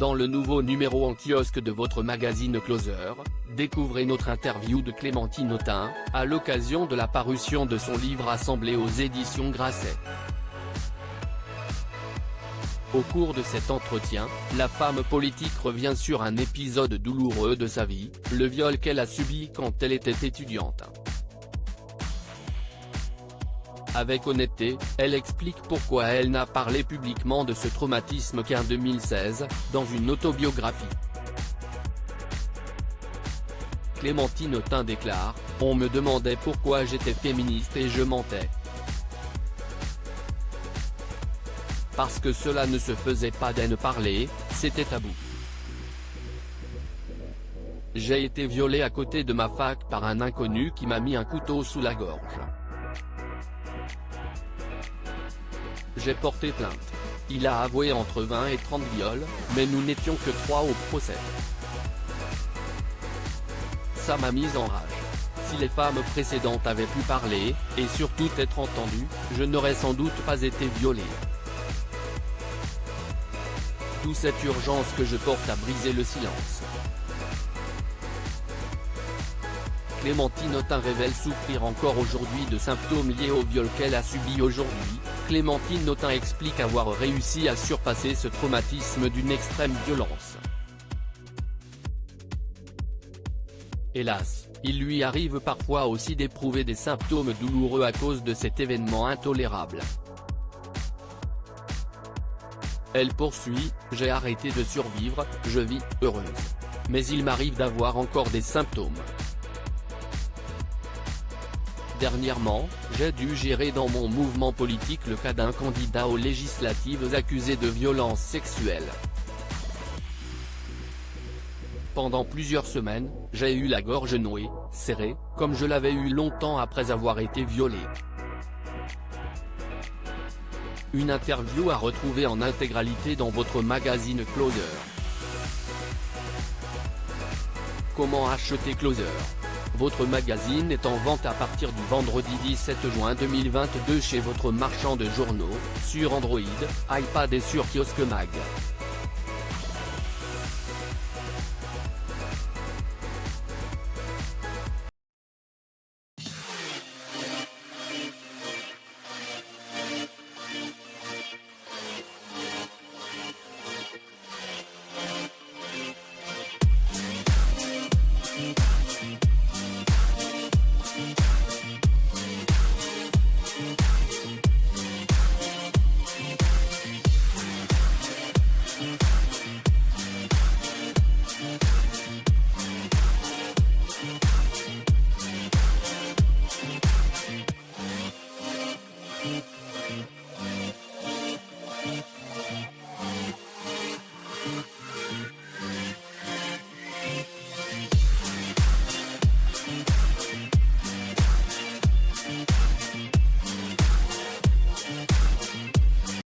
Dans le nouveau numéro en kiosque de votre magazine Closer, découvrez notre interview de Clémentine Autain, à l'occasion de la parution de son livre assemblé aux éditions Grasset. Au cours de cet entretien, la femme politique revient sur un épisode douloureux de sa vie, le viol qu'elle a subi quand elle était étudiante. Avec honnêteté, elle explique pourquoi elle n'a parlé publiquement de ce traumatisme qu'en 2016, dans une autobiographie. Clémentine Autain déclare : « On me demandait pourquoi j'étais féministe et je mentais. Parce que cela ne se faisait pas d'en parler, c'était tabou. J'ai été violée à côté de ma fac par un inconnu qui m'a mis un couteau sous la gorge. J'ai porté plainte. Il a avoué entre 20 et 30 viols, mais nous n'étions que 3 au procès. Ça m'a mise en rage. Si les femmes précédentes avaient pu parler, et surtout être entendues, je n'aurais sans doute pas été violée. D'où cette urgence que je porte à briser le silence. » Clémentine Autain révèle souffrir encore aujourd'hui de symptômes liés au viol qu'elle a subi aujourd'hui. Clémentine Autain explique avoir réussi à surpasser ce traumatisme d'une extrême violence. Hélas, il lui arrive parfois aussi d'éprouver des symptômes douloureux à cause de cet événement intolérable. Elle poursuit : « J'ai arrêté de survivre, je vis, heureuse. Mais il m'arrive d'avoir encore des symptômes. Dernièrement, j'ai dû gérer dans mon mouvement politique le cas d'un candidat aux législatives accusé de violences sexuelles. Pendant plusieurs semaines, j'ai eu la gorge nouée, serrée, comme je l'avais eu longtemps après avoir été violée. » Une interview à retrouver en intégralité dans votre magazine Closer. Comment acheter Closer ? Votre magazine est en vente à partir du vendredi 17 juin 2022 chez votre marchand de journaux, sur Android, iPad et sur Kiosque Mag.